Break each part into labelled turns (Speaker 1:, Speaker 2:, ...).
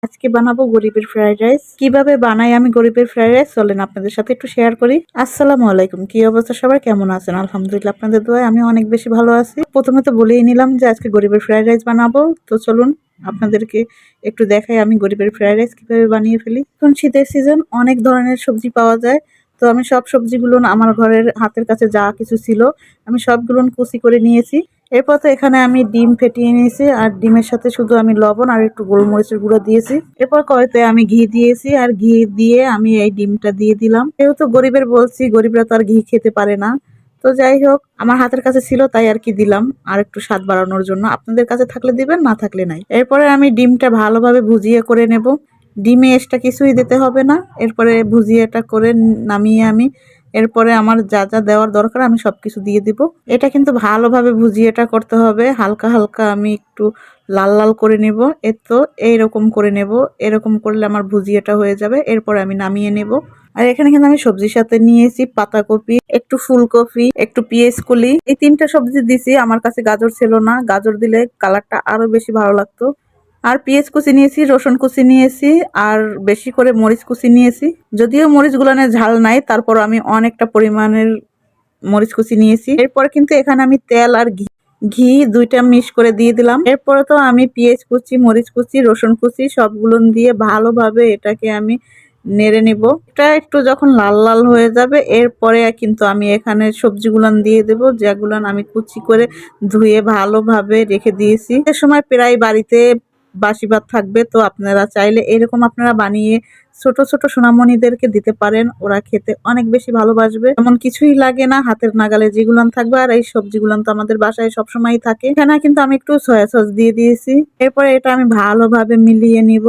Speaker 1: আজকে বানাবো গরিবের ফ্রাইড রাইস। কিভাবে বানাই আমি গরিবের ফ্রাইড রাইস চলেন আপনাদের সাথে একটু শেয়ার করি। আসসালামু আলাইকুম, কি অবস্থা সবার, কেমন আছেন? আলহামদুলিল্লাহ, আপনাদের দোয়ায় আমি অনেক বেশি ভালো আছি। প্রথমে তো বলেই নিলাম যে আজকে গরিবের ফ্রাইড রাইস বানাবো, তো চলুন আপনাদেরকে একটু দেখাই আমি গরিবের ফ্রাইড রাইস কিভাবে বানিয়ে ফেলি। এখন শীতের সিজন, অনেক ধরনের সবজি পাওয়া যায়। তো আমি সব সবজিগুলো আমার ঘরের হাতের কাছে যা কিছু ছিল আমি সবগুলো কুচি করে নিয়েছি। এরপর তো এখানে আমি ডিম ফেটিয়ে নিয়েছি, আর ডিমের সাথে শুধু আমি লবণ আর একটু গোলমরিচের গুঁড়ো দিয়েছি। এরপর কড়াইতে আমি ঘি দিয়েছি, আর ঘি দিয়ে আমি এই ডিমটা দিয়ে দিলাম। যেহেতু গরিবের বলছি, গরিবরা তো আর ঘি খেতে পারে না। তো যাই হোক, আমার হাতের কাছে ছিল তাই আর কি দিলাম, আর একটু স্বাদ বাড়ানোর জন্য। আপনাদের কাছে থাকলে দিবেন, না থাকলে নাই। এরপরে আমি ডিমটা ভালোভাবে ভুজিয়ে করে নেব। ডিমে এক্সট্রা কিছুই দিতে হবে না। এরপরে ভুজিয়াটা করে নামিয়ে আমি এরপরে আমার যা যা দেওয়ার দরকার আমি সবকিছু দিয়ে দিব। এটা কিন্তু ভালোভাবে ভুজিয়াটা করতে হবে, হালকা হালকা আমি একটু লাল লাল করে নেব। তো এইরকম করে নেব, এরকম করলে আমার ভুজিয়াটা হয়ে যাবে। এরপরে আমি নামিয়ে নেব। আর এখানে কিন্তু আমি সবজির সাথে নিয়েছি পাতাকপি, একটু ফুলকপি, একটু পেঁয়াজ কলি, এই তিনটা সবজি দিছি। আমার কাছে গাজর ছিল না, গাজর দিলে কালারটা আরো বেশি ভালো লাগতো। আর পেঁয়াজ কুচি নিয়েছি, রসুন কুচি নিয়েছি, আর বেশি করে মরিচ কুচি নিয়েছি। যদিও মরিচ গুলানের ঝাল নাই, তারপর আমি অনেকটা পরিমাণের মরিচ কুচি নিয়েছি। এরপর কিন্তু এখানে আমি তেল আর ঘি ঘি দুইটা মিক্স করে দিয়ে দিলাম। এরপরে তো আমি পেঁয়াজ কুচি, মরিচ কুচি, রসুন কুচি সবগুলো দিয়ে ভালোভাবে এটাকে আমি নেড়ে নিব। এটা একটু যখন লাল লাল হয়ে যাবে এরপরে কিন্তু আমি এখানে সবজিগুলান দিয়ে দেব, যেগুলান আমি কুচি করে ধুয়ে ভালোভাবে রেখে দিয়েছি। এ সময় প্রায় বাড়িতে বাসি ভাত থাকবে, তো আপনারা চাইলে এরকম আপনারা বানিয়ে ছোট ছোট সোনামণিদেরকে দিতে পারেন, ওরা খেতে অনেক বেশি ভালোবাসবে। এমন কিছুই লাগে না, হাতের নাগালে যেগুলান থাকবে। আর এই সবজিগুলান তো আমাদের বাসায় সবসময়ই থাকে। এখানে কিন্তু আমি একটু সয়া সস দিয়ে দিয়েছি। এরপরে এটা আমি ভালোভাবে মিলিয়ে নিব।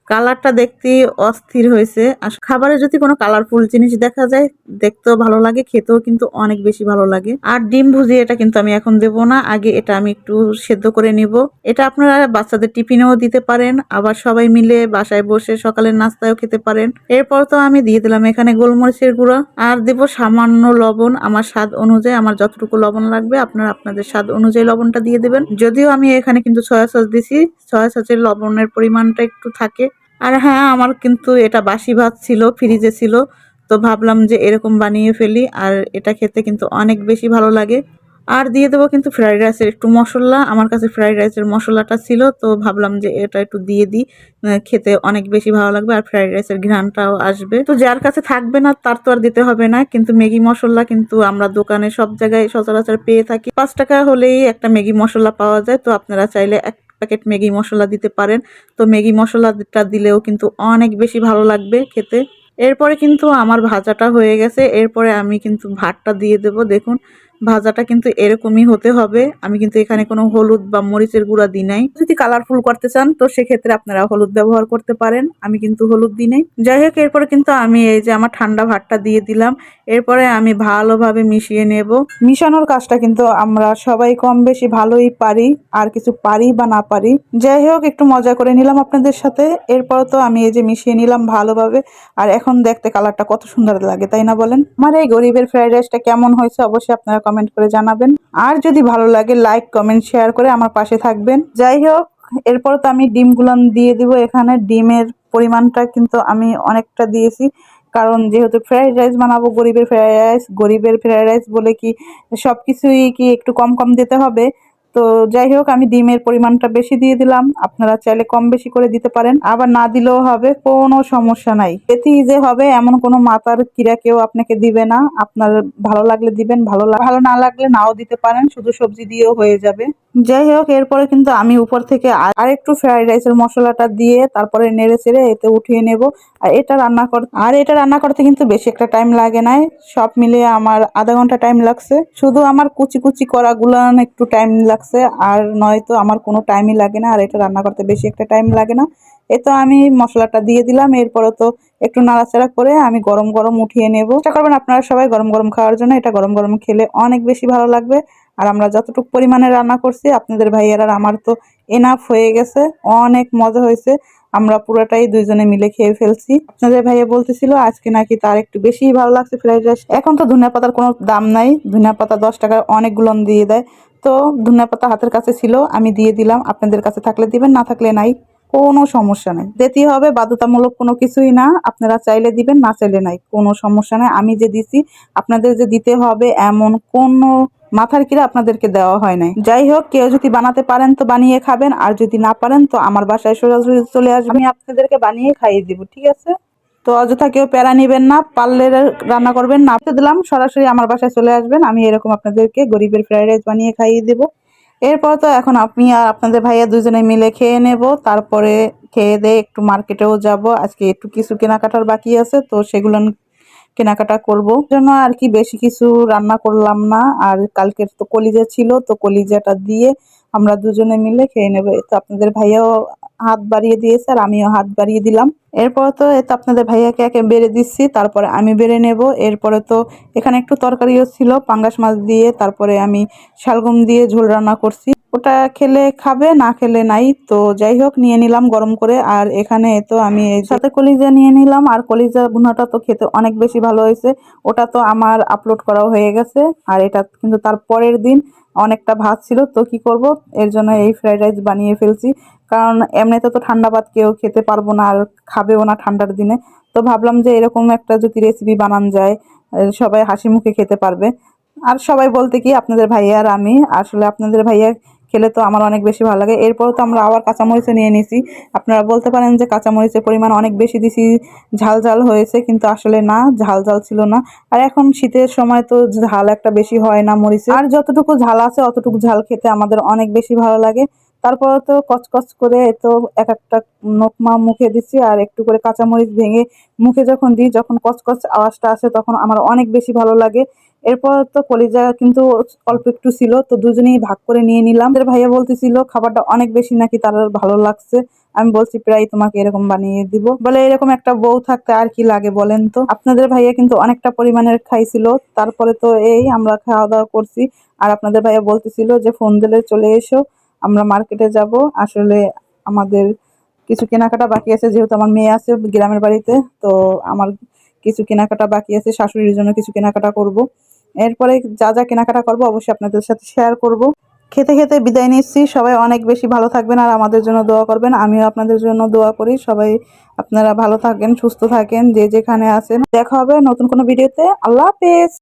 Speaker 1: কালারটা দেখতে অস্থির হয়েছে। আর খাবারে যদি কোনো কালারফুল জিনিস দেখা যায়, দেখতেও ভালো লাগে, খেতেও কিন্তু অনেক বেশি ভালো লাগে। আর ডিম ভুজিয়ে এটা কিন্তু আমি এখন দেব না, আগে এটা আমি একটু সেদ্ধ করে নিব। এটা আপনারা বাচ্চাদের টিফিনেও দিতে পারেন, আবার সবাই মিলে বাসায় বসে সকালের নাস্তায়ও খেতে পারেন। এরপর তো আমি দিয়ে দিলাম এখানে গোলমরিচের গুঁড়া, আর দেব সামান্য লবণ আমার স্বাদ অনুযায়ী। আমার যতটুকু লবণ লাগবে আপনারা আপনাদের স্বাদ অনুযায়ী লবণটা দিয়ে দেবেন। যদিও আমি এখানে কিন্তু সয়া সস দিছি, সয়া সসের লবণের পরিমাণটা একটু থাকে। আর হ্যাঁ, আমার কিন্তু এটা বাসি ভাত ছিল, ফ্রিজে ছিল, তো ভাবলাম যে এরকম বানিয়ে ফেলি। আর এটা খেতে কিন্তু অনেক বেশি ভালো লাগে। আর দিয়ে দেবো কিন্তু ফ্রাইড রাইসের একটু মশলা। আমার কাছে ফ্রাইড রাইসের মশলাটা ছিল, তো ভাবলাম যে এটা একটু দিয়ে দিই, খেতে অনেক বেশি ভালো লাগবে আর ফ্রাইড রাইসের ঘ্রাণটাও আসবে। তো যার কাছে থাকবে না তার তো আর দিতে হবে না। কিন্তু ম্যাগি মশলা কিন্তু আমরা দোকানে সব জায়গায় সচরাচর পেয়ে থাকি, 5 টাকা হলেই একটা ম্যাগি মশলা পাওয়া যায়। তো আপনারা চাইলে এক প্যাকেট ম্যাগি মশলা দিতে পারেন। তো ম্যাগি মশলাটা দিলেও কিন্তু অনেক বেশি ভালো লাগবে খেতে। এরপরে কিন্তু আমার ভাজাটা হয়ে গেছে। এরপরে আমি কিন্তু ভাতটা দিয়ে দেব। দেখুন, ভাজাটা কিন্তু এরকমই হতে হবে। আমি কিন্তু এখানে কোনো হলুদ বা মরিচের গুঁড়া দিই নাই। যদি কালারফুল করতে চান তো সেক্ষেত্রে আপনারা হলুদ ব্যবহার করতে পারেন, আমি কিন্তু হলুদ দিই নাই। যাই হোক, এরপরে কিন্তু আমি এই যে আমার ঠান্ডা ভাতটা দিয়ে দিলাম। এরপরে আমি ভালোভাবে মিশিয়ে নেব। মিশানোর কাজটা কিন্তু আমরা সবাই কম বেশি ভালোই পারি, আর কিছু পারি বা না পারি। যাই হোক, একটু মজা করে নিলাম আপনাদের সাথে। এরপর তো আমি এই যে মিশিয়ে নিলাম ভালোভাবে। আর এখন দেখতে কালারটা কত সুন্দর লাগে, তাই না বলেন? আমার এই গরিবের ফ্রাইড রাইসটা কেমন হয়েছে অবশ্যই আপনারা কমেন্ট করে জানাবেন। আর যদি ভালো লাগে লাইক কমেন্ট শেয়ার করে আমার পাশে থাকবেন। যাই হোক, এরপর তো আমি ডিমগুলো দিয়ে দিব। এখানে ডিমের পরিমাণটা কিন্তু আমি অনেকটা দিয়েছি, কারণ যেহেতু ফ্রাইড রাইস বানাবো গরিবের ফ্রাইড রাইস, গরিবের ফ্রাইড রাইস বলে কি সবকিছুই কি একটু কম কম দিতে হবে? তো যাই হোক, আমি ডিমের পরিমাণটা বেশি দিয়ে দিলাম। আপনারা চাইলে কম বেশি করে দিতে পারেন, আবার না দিলেও হবে, কোনো সমস্যা নাই। এতেই যে হবে এমন কোনো মাথার কিরা কেউ আপনাকে দিবে না। আপনার ভালো লাগলে দিবেন, ভালো না লাগলে নাও দিতে পারেন, শুধু সবজি দিয়েও হয়ে যাবে। যাই হোক, এরপরে কিন্তু আমি উপর থেকে আর একটু ফ্রাইড রাইসের মশলাটা দিয়ে তারপরে নেড়ে চেড়ে এতে উঠিয়ে নেব। আর এটা রান্না করতে কিন্তু বেশি একটা টাইম লাগে নাই। সব মিলিয়ে আমার আধা ঘন্টা টাইম লাগছে। শুধু আমার কুচি কুচি করা গুলান একটু টাইম লাগছে, আর নয়তো আমার কোনো টাইমই লাগে না। আর এটা রান্না করতে বেশি একটা টাইম লাগে না। এই তো আমি মশলাটা দিয়ে দিলাম। এরপরে তো একটু নাড়াচাড়া করে আমি গরম গরম উঠিয়ে নেব। চেষ্টা করবেন আপনারা সবাই গরম গরম খাওয়ার জন্য, এটা গরম গরম খেলে অনেক বেশি ভালো লাগবে। আর আমরা যতটুকু পরিমাণে রান্না করছি আপনাদের ভাইয়ারা আমার তো এনাফ হয়ে গেছে, অনেক মজা হয়েছে। আমরা পুরোটাই দুইজনে মিলে খেয়ে ফেলছি। আপনাদের ভাইয়া বলতেছিল আজকে নাকি তার একটু বেশি ভালো লাগছে ফ্রাইড রাইস। এখন তো ধনিয়া পাতার কোনো দাম নাই, ধনিয়া পাতা 10 টাকায় অনেকগুলো দিয়ে দেয়। তো ধনিয়া পাতা হাতের কাছে ছিল, আমি দিয়ে দিলাম। আপনাদের কাছে থাকলে দিবেন, না থাকলে নাই, কোনো সমস্যা নেই, দিতেই হবে, বাধ্যতামূলক কোনো কিছুই না, আপনারা চাইলে দিবেন, না চাইলে নাই, কোনো সমস্যা নেই। আমি যে দিছি আপনাদের যে দিতে হবে এমন কোনো মাথার কিরা আপনাদেরকে দেওয়া হয় নাই। যাই হোক, কেউ যদি বানাতে পারেন তো বানিয়ে খাবেন, আর যদি না পারেন তো আমার বাসায় সরাসরি চলে আসবেন, আমি আপনাদেরকে বানিয়ে খাইয়ে দিব, ঠিক আছে? তো অযথা কেউ প্যারা নিবেন না, পারলে রান্না করবেন, না তো দিলাম, সরাসরি আমার বাসায় চলে আসবেন, আমি এরকম আপনাদেরকে গরিবের ফ্রাইড রাইস বানিয়ে খাইয়ে দেবো। এরপর তো এখন আপনি আর আপনাদের ভাইয়া দুজনে মিলে খেয়ে নেব, তারপরে খেয়ে দিয়ে একটু মার্কেটেও যাব, আজকে একটু কিছু কেনাকাটার বাকি আছে, তো সেগুলো কেনাকাটা করব জন্য আর কি বেশি কিছু রান্না করলাম না। আর কালকের তো কলিজা ছিল, তো কলিজাটা দিয়ে আমরা দুজনে মিলে খেয়ে নেবো। তো আপনাদের ভাইয়াও হাত বাড়িয়ে দিয়েছে আর আমিও হাত বাড়িয়ে দিলাম। এরপর তো এতো আপনাদের ভাইয়াকে একে বেড়ে দিচ্ছি, তারপরে আমি বেড়ে নেব। এরপরে তো এখানে একটু তরকারিও ছিল পাঙ্গাস মাছ দিয়ে, তারপরে আমি শালগম দিয়ে ঝোল রান্না করছি, ওটা খেলে খাবে, না খেলে নাই। তো যাই হোক, নিয়ে নিলাম গরম করে। আর এখানে তো আমি এই সাথে কলিজা নিয়ে নিলাম, আর কলিজা ভুনাটা তো খেতে অনেক বেশি ভালো হয়েছে। ওটা তো আমার আপলোড করাও হয়ে গেছে। আর এটা কিন্তু তার পরের দিন অনেকটা ভাত ছিল, তো কি করব, এর জন্য এই ফ্রাইড রাইস বানিয়ে ফেলছি। কারণ এমনিতে তো ঠান্ডা ভাত কেউ খেতে পারবো না, আর খাবেও না ঠান্ডার দিনে। তো ভাবলাম যে এরকম একটা যদি রেসিপি বানান যায়, সবাই হাসি মুখে খেতে পারবে। আর সবাই বলতে কি আপনাদের ভাইয়া আর আমি, আসলে আপনাদের ভাইয়া খেলে তো আমার অনেক বেশি ভালো লাগে। এরপর তো আমরা আবার কাঁচামরিচও নিয়ে নিছি। আপনারা বলতে পারেন যে কাঁচামরিচের পরিমাণ অনেক বেশি দিছি, ঝাল ঝাল হয়েছে, কিন্তু আসলে না, ঝাল ঝাল ছিল না। আর এখন শীতের সময় তো ঝাল একটা বেশি হয় না মরিচে, আর যতটুকু ঝাল আছে অতটুকু ঝাল খেতে আমাদের অনেক বেশি ভালো লাগে। তারপর তো কচকচ করে তো এক একটা নোকমা মুখে দিচ্ছি, আর একটু করে কাঁচামরিচ ভেঙে মুখে যখন দিই, যখন কচকচ আওয়াজটা আসে তখন আমার অনেক বেশি ভালো লাগে। এরপর তো কলিজা কিন্তু অল্প একটু ছিল, তো দুজনেই ভাগ করে নিয়ে নিলাম। আমাদের ভাইয়া বলতেছিল খাবারটা অনেক বেশি নাকি তার ভালো লাগছে। আমি বলছি প্রায় তোমাকে এরকম বানিয়ে দিব, বলে এরকম একটা বউ থাকতে আর কি লাগে বলেন তো। আপনাদের ভাইয়া কিন্তু অনেকটা পরিমাণের খাইছিল। তারপরে তো এই আমরা খাওয়া দাওয়া করছি। আর আপনাদের ভাইয়া বলতেছিল যে ফোন দিলে চলে এসো, আমরা মার্কেটে যাব। আসলে আমাদের কিছু কেনাকাটা বাকি আছে, যেহেতু আমার মেয়ে আছে গ্রামের বাড়িতে, তো আমার কিছু কেনাকাটা বাকি আছে, শাশুড়ির জন্য কিছু কেনাকাটা করব। এরপরে যা যা কেনাকাটা করব অবশ্যই আপনাদের সাথে শেয়ার করব। খেতে খেতে বিদায় নিচ্ছি, সবাই অনেক বেশি ভালো থাকবেন আর আমাদের জন্য দোয়া করবেন। আমিও আপনাদের জন্য দোয়া করি। সবাই আপনারা ভালো থাকেন, সুস্থ থাকেন, যে যেখানে আছেন। দেখা হবে নতুন কোনো ভিডিওতে। আল্লাহ হাফেজ।